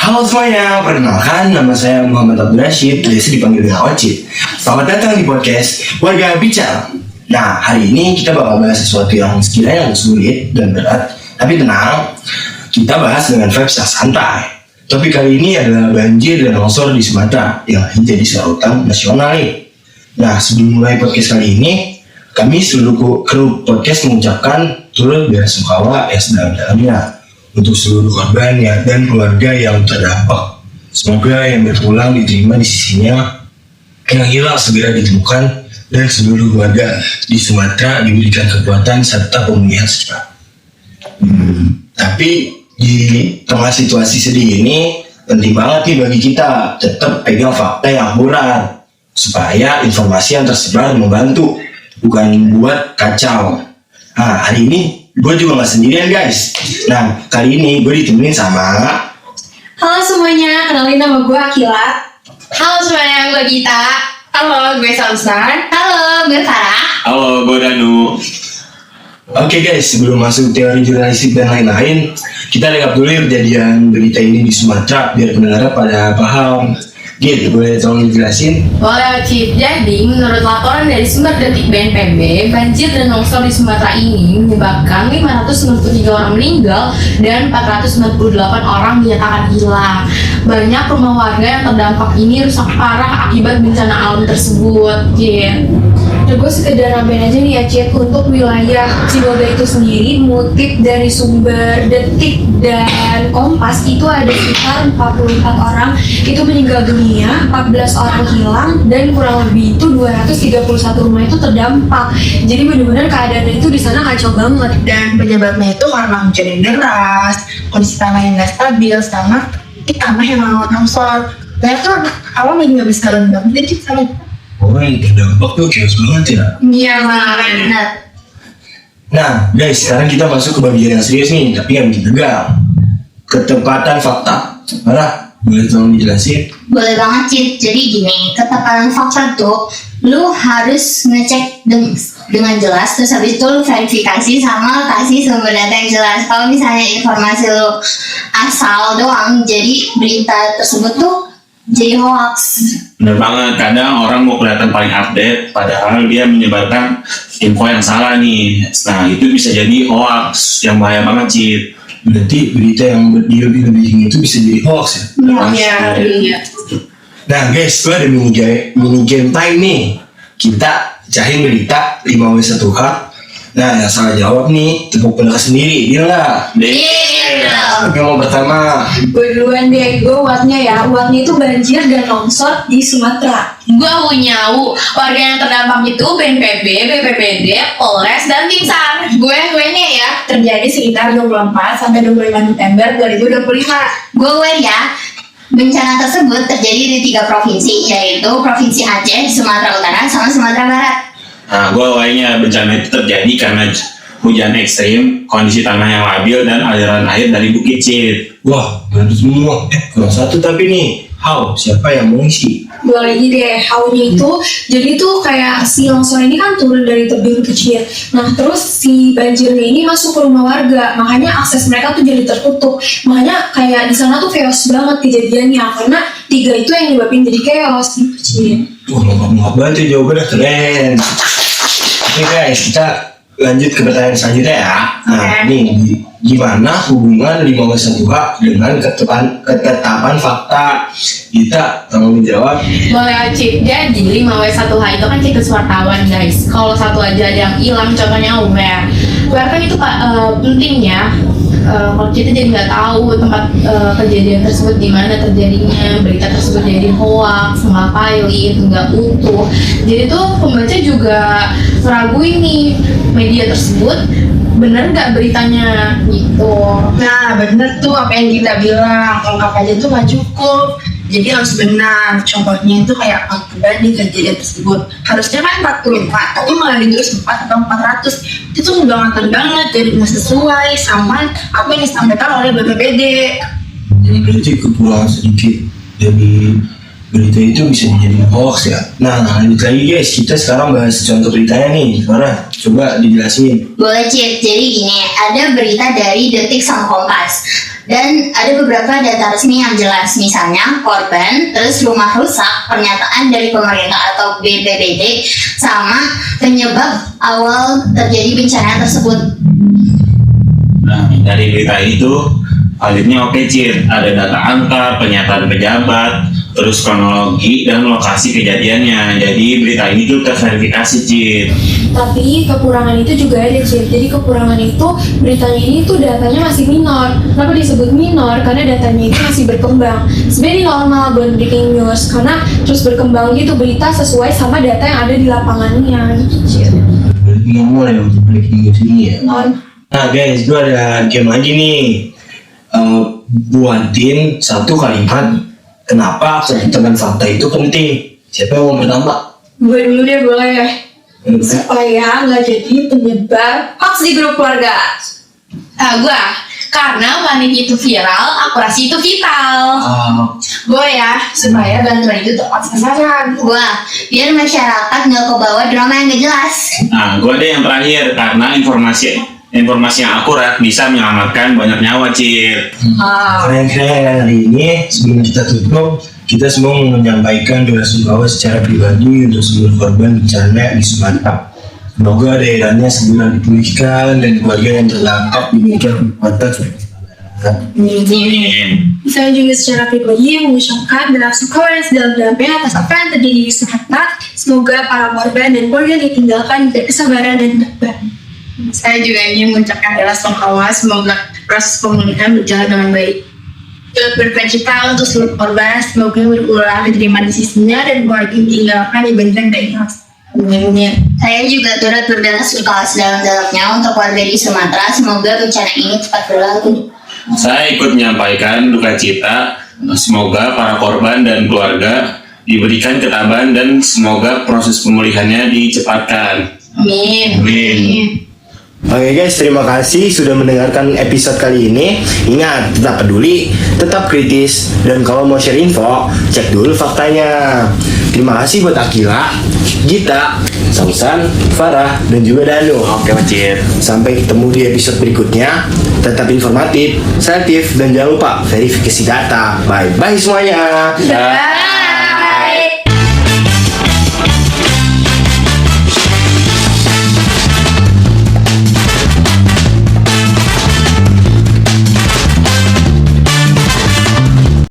Halo semuanya, perkenalkan nama saya Muhammad Abdul Rashid, biasa dipanggil dengan Ocit. Selamat datang di podcast Warga Bicara. Nah, hari ini kita bakal bahas sesuatu yang sekiranya sulit dan berat, tapi tenang, kita bahas dengan vibes yang santai. Topik kali ini adalah banjir dan longsor di Sumatera yang jadi sorotan nasional nih. Nah, sebelum mulai podcast kali ini, kami seluruh kru podcast mengucapkan turut belasungkawa yang sedalam-dalamnya untuk seluruh korban dan keluarga yang terdampak. Semoga yang berpulang diterima di sisinya, yang hilang segera ditemukan, dan seluruh keluarga di Sumatera diberikan kekuatan serta pemulihan secepat. Tapi di tengah situasi sedih ini, penting banget nih bagi kita tetap pegang fakta yang akurat, supaya informasi yang tersebar membantu, bukan buat kacau. Nah, hari ini gue juga gak sendirian guys. Nah, kali ini gue ditemenin sama... Halo semuanya, kenalin nama gue Akila. Halo semuanya, gue Gita. Halo, gue Samsar. Halo, gue Farah. Halo, gue Danu. Oke guys, sebelum masuk teori jurnalistik dan lain-lain, kita rekap dulu kejadian berita ini di Sumatera biar pendengar pada paham. Gitu, boleh tolong dijelasin? Boleh Cip. Jadi, menurut laporan dari sumber detik BNPB, banjir dan longsor di Sumatera ini menyebabkan 593 orang meninggal dan 498 orang dinyatakan hilang. Banyak rumah warga yang terdampak ini rusak parah akibat bencana alam tersebut. Cip. Nah, gue sekedar nambahin aja nih ya, Cip, untuk wilayah Ciboga itu sendiri, mengutip dari sumber Detik dan Kompas, itu ada sekitar 44 orang itu meninggal dunia, 14 orang hilang, dan kurang lebih itu 231 rumah itu terdampak. Jadi benar-benar keadaannya itu di sana kacau banget. Dan penyebabnya itu karena hujan yang deras, kondisi tanah yang nggak stabil, sama tanah yang longsor. Saya tuh awal lagi nggak bisa rendam, jadi sama. Oh, yang terdampak tuh chaos banget ya. Iya, Benar. Nah guys, sekarang kita masuk ke bagian yang serius nih, tapi yang bikin tegang. Ketepatan fakta. Farah, boleh tolong dijelasin? Boleh banget Cip. Jadi gini, ketepatan fakta tuh lu harus ngecek dengan jelas, terus habis itu lu verifikasi sama kasih sumber data yang jelas. Kalau misalnya informasi lu asal doang, jadi berita tersebut tuh jadi hoax. Bener banget, kadang orang mau kelihatan paling update, padahal dia menyebarkan info yang salah nih. Nah, itu bisa jadi hoax yang bahaya banget, Cip. Berarti berita yang dilebih-lebihin itu bisa jadi hoax ya? iya. Nah guys, gue ada mini game time nih. Kita cahin berita 5W1H. Nah, yang salah jawab nih tepuk pendengar sendiri, dia lah. Oke, yang pertama. Gue duluan deh, gue wattnya ya. Wattnya itu banjir dan longsor di Sumatera. Gue punya warga yang terdampak itu BNPB, BPBD, Polres, dan Tim SAR. Gue-nya ya. Terjadi sekitar 24 sampai 25 November 2025. Gue ya. Bencana tersebut terjadi di 3 provinsi, yaitu Provinsi Aceh, Sumatera Utara, sama Sumatera Barat. Nah, gue awalnya bencana itu terjadi karena hujan ekstrim, kondisi tanah yang labil, dan aliran air dari bukit, Cip. Wah, bantu semua. Kurang satu tapi nih. How? Siapa yang mau isi? Gue lagi deh, how-nya itu jadi tuh kayak si longsor ini kan turun dari tebing kecil. Nah terus si banjirnya ini masuk ke rumah warga, makanya akses mereka tuh jadi tertutup. Makanya kayak di sana tuh chaos banget kejadiannya, karena 3 itu yang nyebabin jadi chaos gitu Cip. Wah, lengkap banget ya jawabannya, keren. Oke guys, kita lanjut ke pertanyaan selanjutnya ya. Nah, nih gimana hubungan 5W1H dengan ketetapan fakta? Kita tolong menjawab. Boleh Cip. Jadi 5W1H itu kan situs wartawan guys. Kalau satu aja ada yang hilang, contohnya UMR. UMR kan itu penting ya. Kalau kita jadi nggak tahu tempat kejadian tersebut di mana terjadinya, berita tersebut jadi hoax, nggak valid, nggak utuh. Jadi tuh pembaca juga meragukan nih media tersebut bener nggak beritanya gitu. Nah, bener tuh apa yang kita bilang, lengkap aja tuh nggak cukup. Jadi harus benar. Contohnya itu kayak berbanding kejadian tersebut. Harusnya kan 44, tapi malah ditulis 4 atau 400. Itu tuh udah ngatan banget, jadi nggak sesuai sama apa yang disampaikan oleh BPBD. Jadi berarti kekurangan sedikit dari berita itu bisa menjadi hoax ya. Nah, lanjut lagi guys, kita sekarang bahas contoh beritanya nih. Farah, coba dijelasin. Boleh Cip. Jadi gini, ada berita dari Detik sama Kompas. Dan ada beberapa data resmi yang jelas, misalnya korban, terus rumah rusak, pernyataan dari pemerintah atau BPBD, sama penyebab awal terjadi bencana tersebut. Nah, dari berita itu validnya oke Cid, ada data angka, pernyataan pejabat, terus kronologi dan lokasi kejadiannya. Jadi berita ini tuh terverifikasi Cid. Tapi kekurangan itu juga ada, Cid. Jadi kekurangan itu, beritanya ini tuh datanya masih minor. Kenapa disebut minor? Karena datanya itu masih berkembang. Sebenarnya ini normal buat breaking news, karena terus berkembang gitu berita sesuai sama data yang ada di lapangannya gitu, Cid. Ngomong ya untuk breaking news ini ya. Nah guys, gue ada game lagi nih. Buatin satu kalimat kenapa kebetulan fakta itu penting. Siapa yang mau bertambah? Gue dulu deh boleh. Supaya nggak jadi penyebar hoax di grup keluarga. Gue karena panik itu viral, akurasi itu vital. Gue ya, supaya bantuan itu tepat sasaran. Wah, biar masyarakat nggak kebawa drama yang gak jelas. Nah, gue ada yang terakhir karena informasi yang akurat bisa menyelamatkan banyak nyawa Cid. Keren-keren hari ini sebelum kita tutup, kita semua menyampaikan bela-sungkawa secara pribadi untuk seluruh korban bencana di Sumatera. Semoga daerahnya segera dipulihkan dan keluarga yang terdampak diberikan kekuatan. Saya juga secara pribadi mengucapkan bela-sungkawa yang sedalam-dalamnya atas apa yang terjadi di Sumatera. Semoga para korban dan keluarga ditinggalkan dengan kesabaran dan ketebaran. Saya juga ingin mengucapkan bela-sungkawa, semoga proses pemulihan berjalan dengan baik. Berduka untuk seluruh korban, semoga berulang diterima di sisinya dan keluarga ditinggalkan diberikan dengan ikhlas. Saya juga turut berbela-sungkawa sedalam-dalamnya untuk warga di Sumatera. Semoga bencana ini cepat berlalu. Saya ikut menyampaikan duka cita, semoga para korban dan keluarga diberikan ketabahan dan semoga proses pemulihannya dicepatkan. Amin. Oke guys, terima kasih sudah mendengarkan episode kali ini. Ingat, tetap peduli, tetap kritis, dan kalau mau share info, cek dulu faktanya. Terima kasih buat Akila, Gita, Sausan, Farah, dan juga Danu. Oke Cid. Sampai ketemu di episode berikutnya. Tetap informatif, selektif, dan jangan lupa verifikasi data. Bye-bye semuanya. Dah.